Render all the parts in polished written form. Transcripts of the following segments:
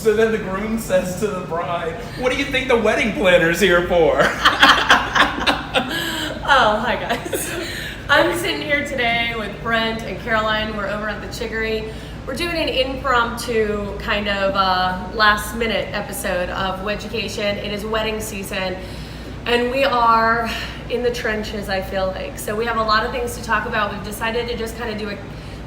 So then the groom says to the bride, what do you think the wedding planner's here for? Oh, hi guys. I'm sitting here today with Brent and Caroline. We're over at the Chicory. We're doing an impromptu kind of last minute episode of WEDucation. It is wedding season and we are in the trenches, I feel like. So we have a lot of things to talk about. We've decided to just kind of do a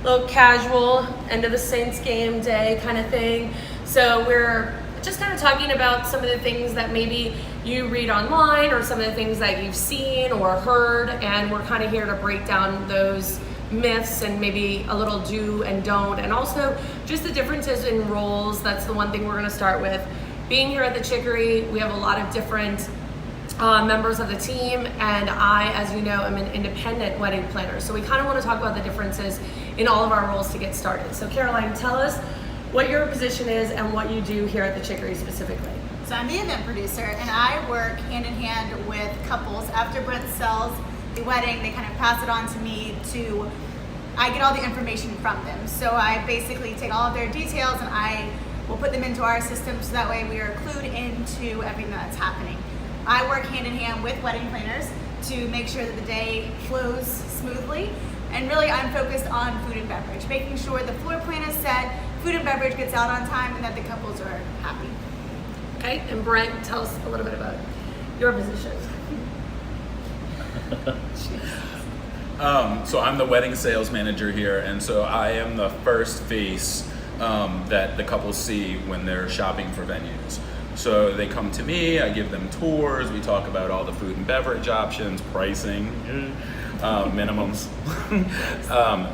little casual end of the Saints game day kind of thing. So we're just kind of talking about some of the things that maybe you read online or some of the things that you've seen or heard, and we're kind of here to break down those myths and maybe a little do and don't, and also just the differences in roles. That's the one thing we're going to start with. Being here at the Chicory, we have a lot of different members of the team, and I, as you know, am an independent wedding planner. So we kind of want to talk about the differences in all of our roles to get started. So Caroline, tell us what your position is and what you do here at the Chicory specifically. So I'm the event producer, and I work hand in hand with couples. After Brent sells the wedding, they kind of pass it on to me I get all the information from them. So I basically take all of their details and I will put them into our system so that way we are clued into everything that's happening. I work hand in hand with wedding planners to make sure that the day flows smoothly. And really I'm focused on food and beverage, making sure the floor plan is set, food and beverage gets out on time, and that the couples are happy. Okay, and Brent, tell us a little bit about your position. So I'm the wedding sales manager here, and so I am the first face that the couples see when they're shopping for venues. So they come to me, I give them tours, we talk about all the food and beverage options, pricing, minimums,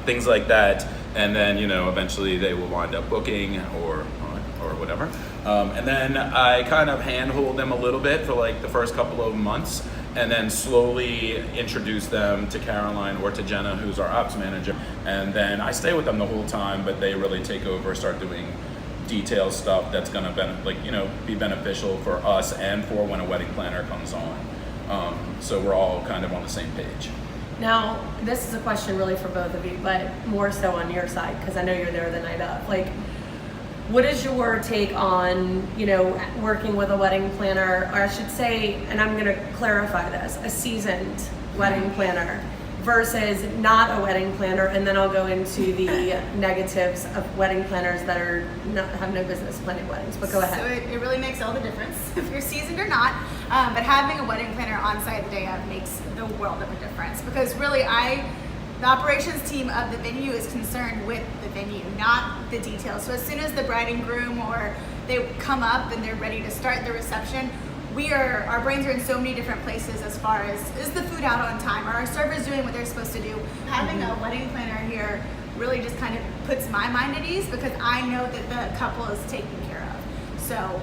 things like that, and then eventually they will wind up booking or whatever. And then I kind of handhold them a little bit for like the first couple of months, and then slowly introduce them to Caroline or to Jenna, who's our ops manager. And then I stay with them the whole time, but they really take over, start doing detail stuff that's gonna be beneficial for us and for when a wedding planner comes on. So we're all kind of on the same page. Now, this is a question really for both of you, but more so on your side, because I know you're there the night of. Like, what is your take on, working with a wedding planner, or I should say, and I'm going to clarify this, a seasoned wedding planner versus not a wedding planner, and then I'll go into the negatives of wedding planners that have no business planning weddings, but go ahead. So it really makes all the difference if you're seasoned or not, but having a wedding planner on site the day of makes the world of a difference, because really the operations team of the venue is concerned with the venue, not the details. So as soon as the bride and groom or they come up and they're ready to start the reception, our brains are in so many different places as far as, is the food out on time? Are our servers doing what they're supposed to do? Having a wedding planner here really just kind of puts my mind at ease, because I know that the couple is taken care of. So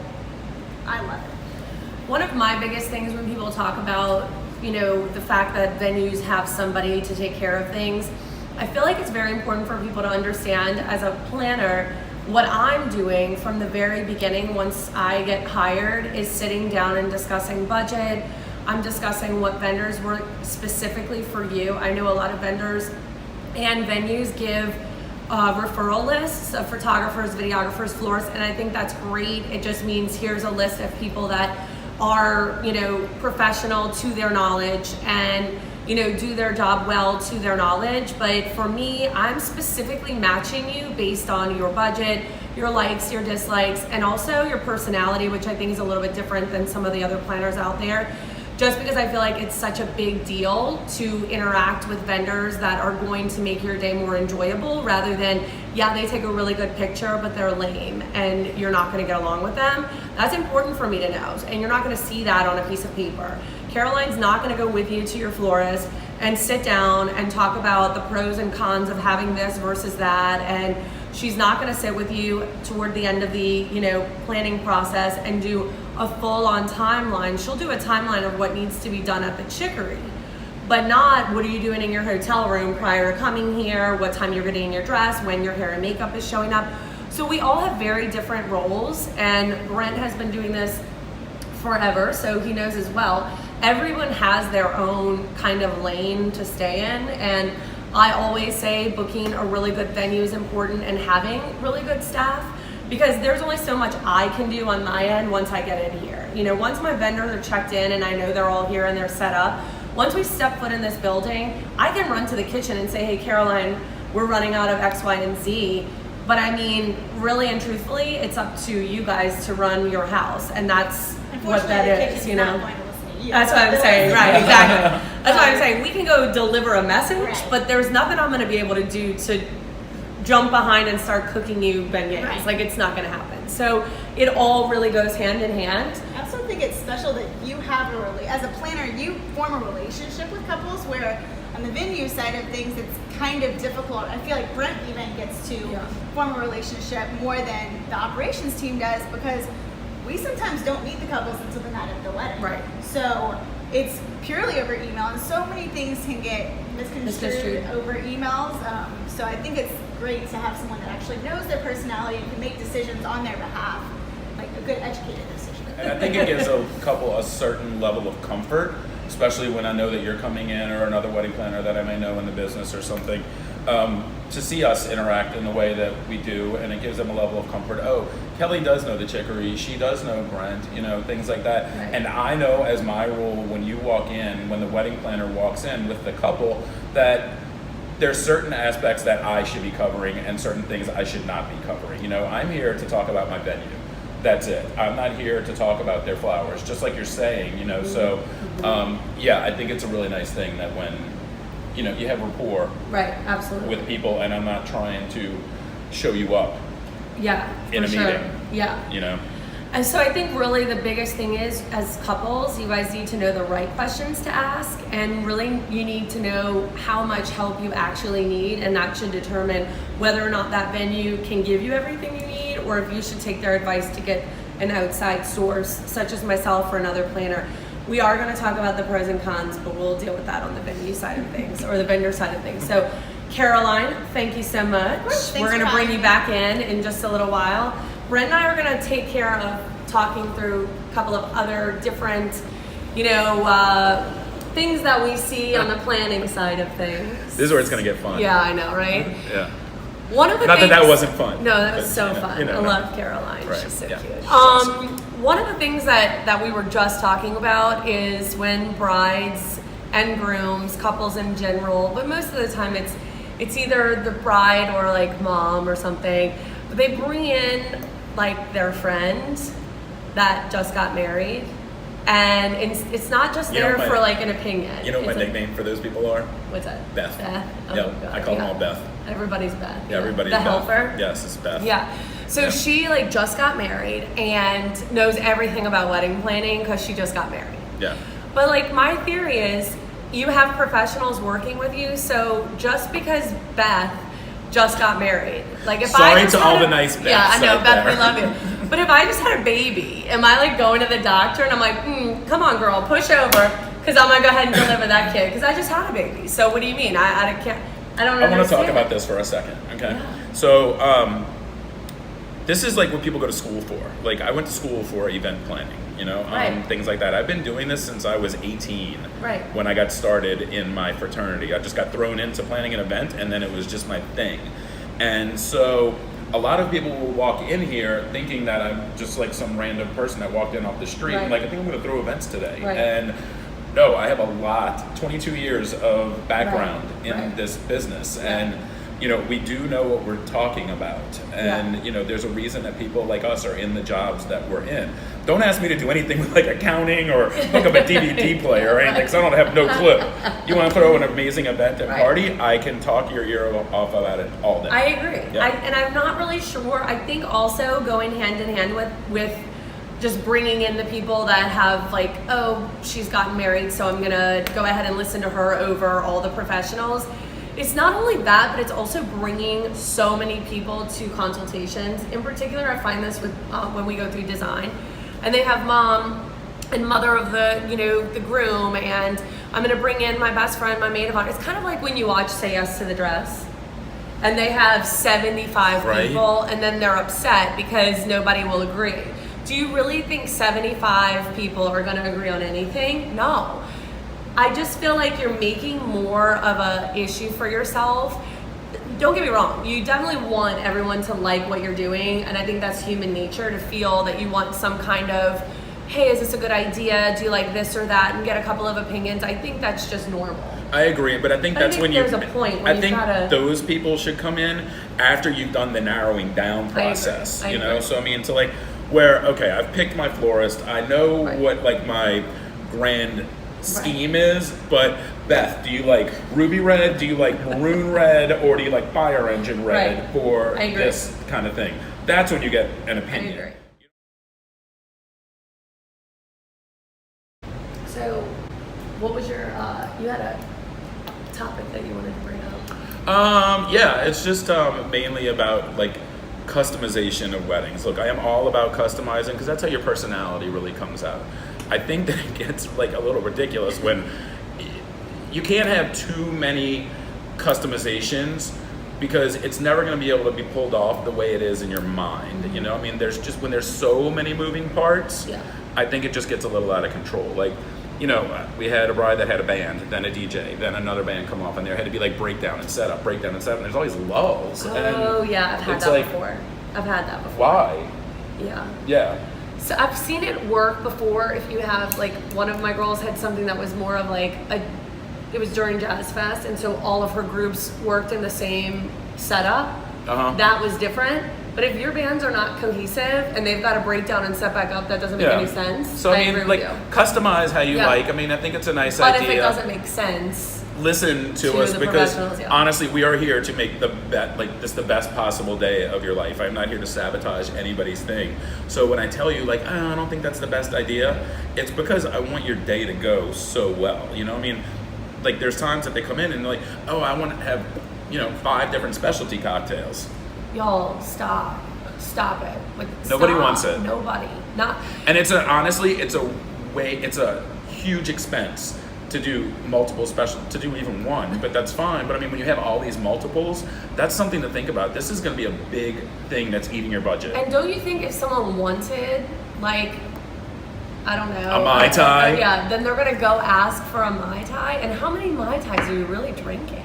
I love it. One of my biggest things when people talk about the fact that venues have somebody to take care of things, I feel like it's very important for people to understand as a planner, what I'm doing from the very beginning once I get hired is sitting down and discussing budget. I'm discussing what vendors work specifically for you. I know a lot of vendors and venues give referral lists of photographers, videographers, florists, and I think that's great. It just means here's a list of people that are professional to their knowledge and do their job well to their knowledge. But for me, I'm specifically matching you based on your budget, your likes, your dislikes, and also your personality, which I think is a little bit different than some of the other planners out there, just because I feel like it's such a big deal to interact with vendors that are going to make your day more enjoyable, rather than, yeah, they take a really good picture, but they're lame and you're not gonna get along with them. That's important for me to know, and you're not gonna see that on a piece of paper. Caroline's not gonna go with you to your florist and sit down and talk about the pros and cons of having this versus that, and she's not gonna sit with you toward the end of the planning process and do a full-on timeline. She'll do a timeline of what needs to be done at the Chicory, but not what are you doing in your hotel room prior to coming here, what time you're getting your dress, when your hair and makeup is showing up. So we all have very different roles, and Brent has been doing this forever, so he knows as well. Everyone has their own kind of lane to stay in, and I always say booking a really good venue is important and having really good staff. because there's only so much I can do on my end once I get in here. You know, once my vendors are checked in and I know they're all here and they're set up, once we step foot in this building, I can run to the kitchen and say, hey, Caroline, we're running out of X, Y, and Z. But I mean, really and truthfully, it's up to you guys to run your house. And that's what that is, you know? That's what I'm saying, right, exactly. That's what I'm saying. We can go deliver a message, right. but there's nothing I'm gonna be able to do to jump behind and start cooking you beignets. Right. Like, it's not gonna happen. So it all really goes hand in hand. I also think it's special that you have as a planner, you form a relationship with couples where on the venue side of things, it's kind of difficult. I feel like Brent even gets to form a relationship more than the operations team does, because we sometimes don't meet the couples until the night of the wedding. Right. So it's purely over email, and so many things can get misconstrued over emails. So I think it's great to have someone that actually knows their personality and can make decisions on their behalf, like a good educated decision. And I think it gives a couple a certain level of comfort, especially when I know that you're coming in, or another wedding planner that I may know in the business or something, to see us interact in the way that we do, and it gives them a level of comfort. Oh, Kelly does know the chicory, she does know Brent, you know, things like that. Right. And I know as my role when you walk in, when the wedding planner walks in with the couple, that there's certain aspects that I should be covering and certain things I should not be covering. You know, I'm here to talk about my venue. That's it. I'm not here to talk about their flowers, just like you're saying, you know. So, yeah, I think it's a really nice thing that when, you know, you have rapport Right, absolutely. with people, and I'm not trying to show you up Yeah, in for a sure. meeting. Yeah. You know. And so I think really the biggest thing is, as couples, you guys need to know the right questions to ask, and really you need to know how much help you actually need, and that should determine whether or not that venue can give you everything you need, or if you should take their advice to get an outside source, such as myself or another planner. We are going to talk about the pros and cons, but we'll deal with that on the venue side of things, or the vendor side of things. So Caroline, thank you so much. We're going to bring you back in just a little while. Brent and I are going to take care of talking through a couple of other different, you know, things that we see on the planning side of things. This is where it's going to get fun. Yeah, I know, right? Yeah. One of the Not things, that wasn't fun. No, that was but, so you know, fun. you know, I love Caroline. Right, She's so yeah. cute. One of the things that we were just talking about is when brides and grooms, couples in general, but most of the time it's either the bride or like mom or something, but they bring in like their friend that just got married, and it's not just there for like an opinion. You know what It's my nickname for those people are? What's that? Beth. Beth? Oh, Yeah, God, I call them all Beth. Everybody's Beth. Yeah, everybody's the Beth. helper. Yes, it's Beth. Yeah. So Yeah. she like just got married and knows everything about wedding planning because she just got married. Yeah. But like my theory is you have professionals working with you, so just because Beth just got married, like if Sorry I just to had all a- the nice Beths Yeah, I know, out Beth, there. we love you. But if I just had a baby, am I like going to the doctor and I'm like, come on girl, push over, because I'm gonna go ahead and deliver that kid because I just had a baby. So what do you mean? I can't. I don't I want to understand. talk about this for a second, okay? Yeah. So, this is like what people go to school for. Like, I went to school for event planning, you know, Right. things like that. I've been doing this since I was 18, Right. when I got started in my fraternity. I just got thrown into planning an event, and then it was just my thing. And so, a lot of people will walk in here thinking that I'm just like some random person that walked in off the street. Right. Like, I think I'm going to throw events today. Right. And no, I have a lot, 22 years of background in Right. this business. Yeah. And, you know, we do know what we're talking about. And, Yeah. you know, there's a reason that people like us are in the jobs that we're in. Don't ask me to do anything with like accounting or hook up a DVD player or anything, because I don't have no clue. You want to throw an amazing event and Right. party, I can talk your ear off about it all day. I agree. Yeah. And I'm not really sure. I think also going hand in hand with just bringing in the people that have like, oh, she's gotten married, so I'm going to go ahead and listen to her over all the professionals. It's not only that, but it's also bringing so many people to consultations. In particular, I find this with when we go through design, and they have mom and mother of the, you know, the groom, and I'm gonna bring in my best friend, my maid of honor. It's kind of like when you watch Say Yes to the Dress, and they have 75 Right. people, and then they're upset because nobody will agree. Do you really think 75 people are gonna agree on anything? No. I just feel like you're making more of a issue for yourself. don't get me wrong, you definitely want everyone to like what you're doing, and I think that's human nature to feel that you want some kind of, hey, is this a good idea? Do you like this or that? And get a couple of opinions. I think that's just normal. I agree, but I think that's when there's a point where I think those people should come in after you've done the narrowing down process. I agree. So I mean, so like where, okay, I've picked my florist, I know Right. what like my grand scheme is, but Beth, do you like ruby red, do you like maroon red, or do you like fire engine red Right. for I agree. this kind of thing? That's when you get an I opinion. agree. So, what was your, you had a topic that you wanted to bring up? Yeah, it's just mainly about like customization of weddings. Look, I am all about customizing because that's how your personality really comes out. I think that it gets like a little ridiculous when you can't have too many customizations because it's never going to be able to be pulled off the way it is in your mind. You know, I mean, there's just when there's so many moving parts, Yeah. I think it just gets a little out of control. Like, you know, we had a bride that had a band, then a DJ, then another band come off, and there had to be like breakdown and setup, and there's always lulls. Oh, and yeah, I've had it's that like, before. I've had that before. Why? Yeah. Yeah. So I've seen it work before if you have, like, one of my girls had something that was more of like it was during Jazz Fest, and so all of her groups worked in the same setup. Uh-huh. That was different. But if your bands are not cohesive and they've got to break down and set back up, that doesn't make any sense. So I mean, agree like, with you. customize how you Yeah. like. I mean, I think it's a nice But idea. if it doesn't make sense, Listen to To us the because professionals, yeah. honestly, we are here to make this the best possible day of your life. I'm not here to sabotage anybody's thing. So when I tell you like, oh, I don't think that's the best idea, it's because I want your day to go so well. You know, I mean, like there's times that they come in and they're like, oh, I want to have 5 different specialty cocktails. y'all stop it. Nobody Stop. wants it. Nobody. Not. And it's a huge expense to do to do even one, but that's fine. But I mean, when you have all these multiples, that's something to think about. This is going to be a big thing that's eating your budget. And don't you think if someone wanted, like, I don't know, A Mai Tai? Yeah, then they're gonna go ask for a Mai Tai. And how many Mai Tais are you really drinking?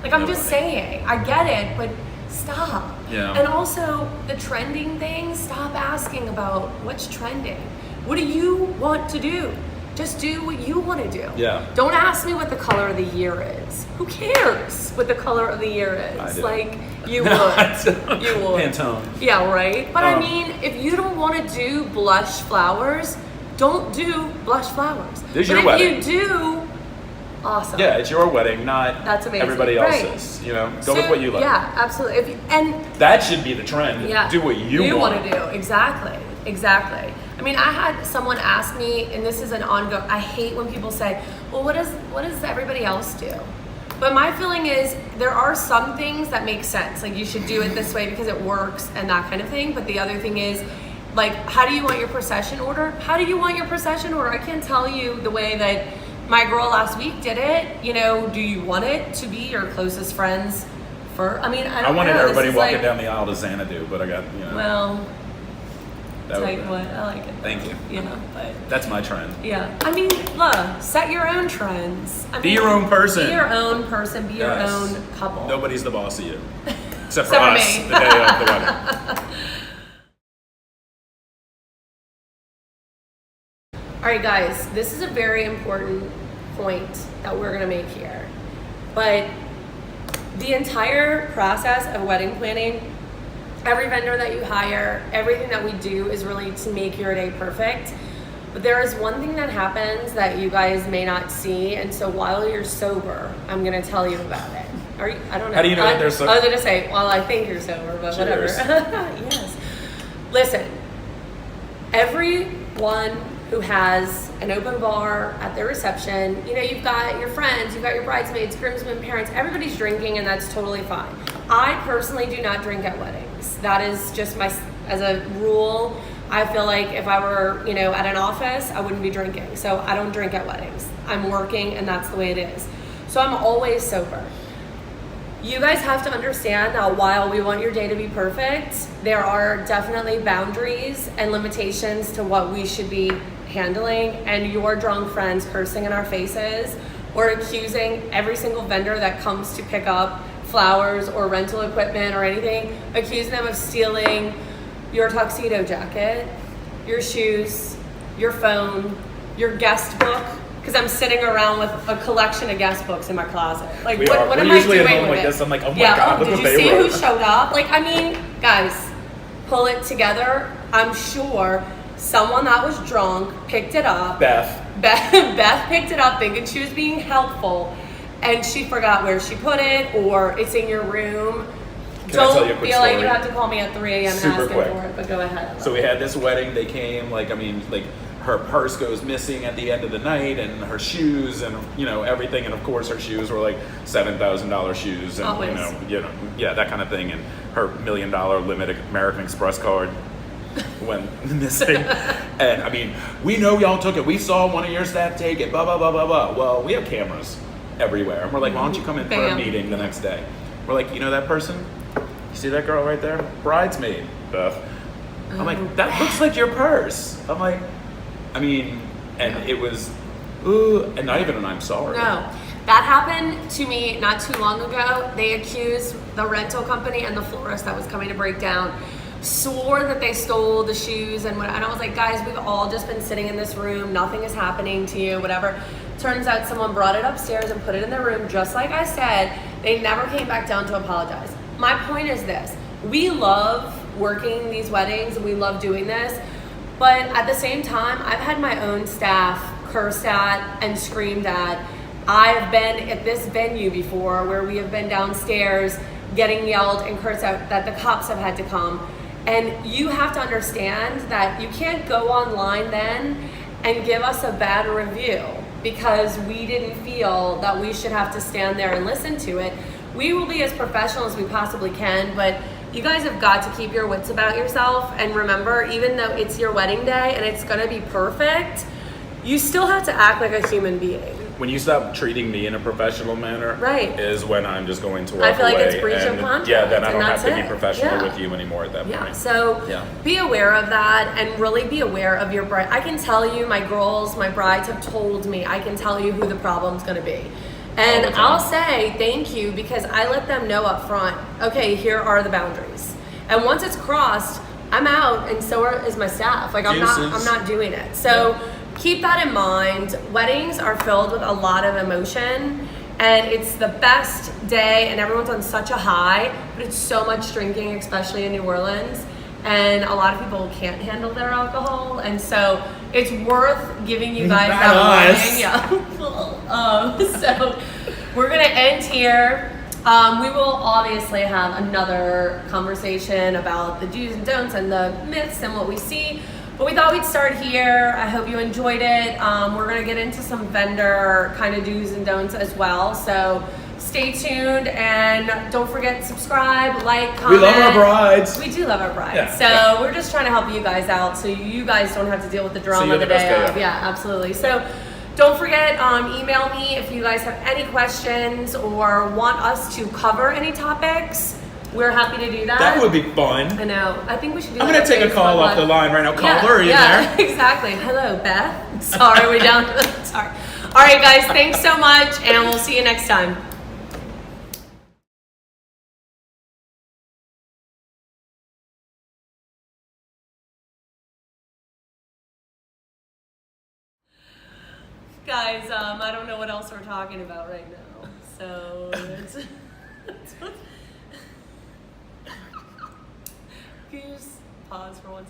Like, I'm just saying, I get it, but stop. Yeah. And also, the trending thing, stop asking about what's trending. What do you want to do? Just do what you want to do. Yeah. Don't ask me what the color of the year is. Who cares what the color of the year is? I do. Like, you would. You would. Pantone. Yeah, right? But I mean, if you don't want to do blush flowers, don't do blush flowers. This is but your if wedding. you do, awesome. Yeah, it's your wedding, not That's amazing. everybody Right. else's. Go with what you like. Yeah, absolutely. And That should be the trend. yeah, Do what you want to do. Exactly. I mean, I had someone ask me, and this is an ongoing. I hate when people say, "Well, what does everybody else do?" But my feeling is there are some things that make sense. Like, you should do it this way because it works and that kind of thing. But the other thing is, like, how do you want your procession order? How do you want your procession order? I can't tell you the way that my girl last week did it. Do you want it to be your closest friends? I mean, I don't I wanted know. This everybody is walking like, down the aisle to Xanadu, but I got, Well, that tell was- you what, I like it. Thank you. But That's my trend. yeah, I mean, look, set your own trends. Be your own person. Be your own person. Be your Yes. own couple. Nobody's the boss of you. Except for Except for us, me. the day of the wedding. All right, guys, this is a very important point that we're gonna make here. But the entire process of wedding planning, every vendor that you hire, everything that we do is really to make your day perfect. But there is one thing that happens that you guys may not see, and so while you're sober, I'm gonna tell you about it. I don't know. How do you know that they're sober? I was gonna say, well, I think you're sober, but Cheers. whatever. Yes. Listen, everyone who has an open bar at their reception, you've got your friends, you've got your bridesmaids, groomsmen, parents, everybody's drinking, and that's totally fine. I personally do not drink at weddings. That is just as a rule. I feel like if I were, at an office, I wouldn't be drinking. So I don't drink at weddings. I'm working, and that's the way it is. So I'm always sober. You guys have to understand that while we want your day to be perfect, there are definitely boundaries and limitations to what we should be handling, and your drunk friends cursing in our faces or accusing every single vendor that comes to pick up flowers or rental equipment or anything, accusing them of stealing your tuxedo jacket, your shoes, your phone, your guest book, because I'm sitting around with a collection of guest books in my closet. Like, what am I doing at home with like it? this. I'm like, oh my yeah, God, look did what you they see wrote. who showed up? Like, I mean, guys, pull it together. I'm sure someone that was drunk picked it up. Beth picked it up thinking she was being helpful, and she forgot where she put it, or it's in your room. Can I tell you a Don't quick feel like story? you have to call me at 3 a.m. Super asking quick. for it, but go ahead. So we had this wedding. They came, like, her purse goes missing at the end of the night, and her shoes, and everything. And of course, her shoes were like $7,000 shoes, and Always. yeah, that kind of thing. And her $1 million limited American Express card went missing. And I mean, we know y'all took it. We saw one of your staff take it. Blah blah blah blah blah. Well, we have cameras everywhere, and we're like, why don't you come in for a Bam. meeting the next day? We're like, you know that person? You see that girl right there? Bridesmaid, Beth. I'm like, that looks like your purse. I'm like, I mean, and it was, ooh, and not even an I'm sorry. No, that happened to me not too long ago. They accused the rental company and the florist that was coming to break down, swore that they stole the shoes and what. And I was like, guys, we've all just been sitting in this room. Nothing is happening to you, whatever. Turns out someone brought it upstairs and put it in their room, just like I said. They never came back down to apologize. My point is this: we love working these weddings and we love doing this, but at the same time, I've had my own staff cursed at and screamed at. I've been at this venue before where we have been downstairs getting yelled and cursed out that the cops have had to come. And you have to understand that you can't go online then and give us a bad review because we didn't feel that we should have to stand there and listen to it. We will be as professional as we possibly can, but you guys have got to keep your wits about yourself. And remember, even though it's your wedding day and it's gonna be perfect, you still have to act like a human being. When you stop treating me in a professional manner, Right. is when I'm just going to walk I feel like away. it's breach of And, contract, yeah, then I and don't have that's to be it. professional Yeah. with you anymore at that Yeah, point. so Yeah. be aware of that and really be aware of your bride. I can tell you, my girls, my brides have told me, I can tell you who the problem's gonna be. All And the time. I'll say thank you because I let them know up front, okay, here are the boundaries. And once it's crossed, I'm out and so is my staff. Like I'm Deuces. not doing it. So keep that in mind. Weddings are filled with a lot of emotion. And it's the best day, and everyone's on such a high, but it's so much drinking, especially in New Orleans. And a lot of people can't handle their alcohol, and so it's worth giving you guys Not that us. warning. Yeah. So we're gonna end here. We will obviously have another conversation about the do's and don'ts and the myths and what we see. But we thought we'd start here. I hope you enjoyed it. We're gonna get into some vendor kind of do's and don'ts as well. So stay tuned and don't forget to subscribe, like, comment. We love our brides. We do love our brides. Yeah, So yeah. we're just trying to help you guys out so you guys don't have to deal with the drama you're the the best day day of. ever. Yeah, absolutely. So don't forget, email me if you guys have any questions or want us to cover any topics. We're happy to do that. That would be fun. I know. I think we should do I'm that. gonna take a Facebook call off Live. the line right now. Yeah, Caller, are you yeah, there? exactly. Hello, Beth. Sorry, we down. Sorry. All right, guys. Thanks so much, and we'll see you next time. Guys, I don't know what else we're talking about right now. So it's can you just pause for one second?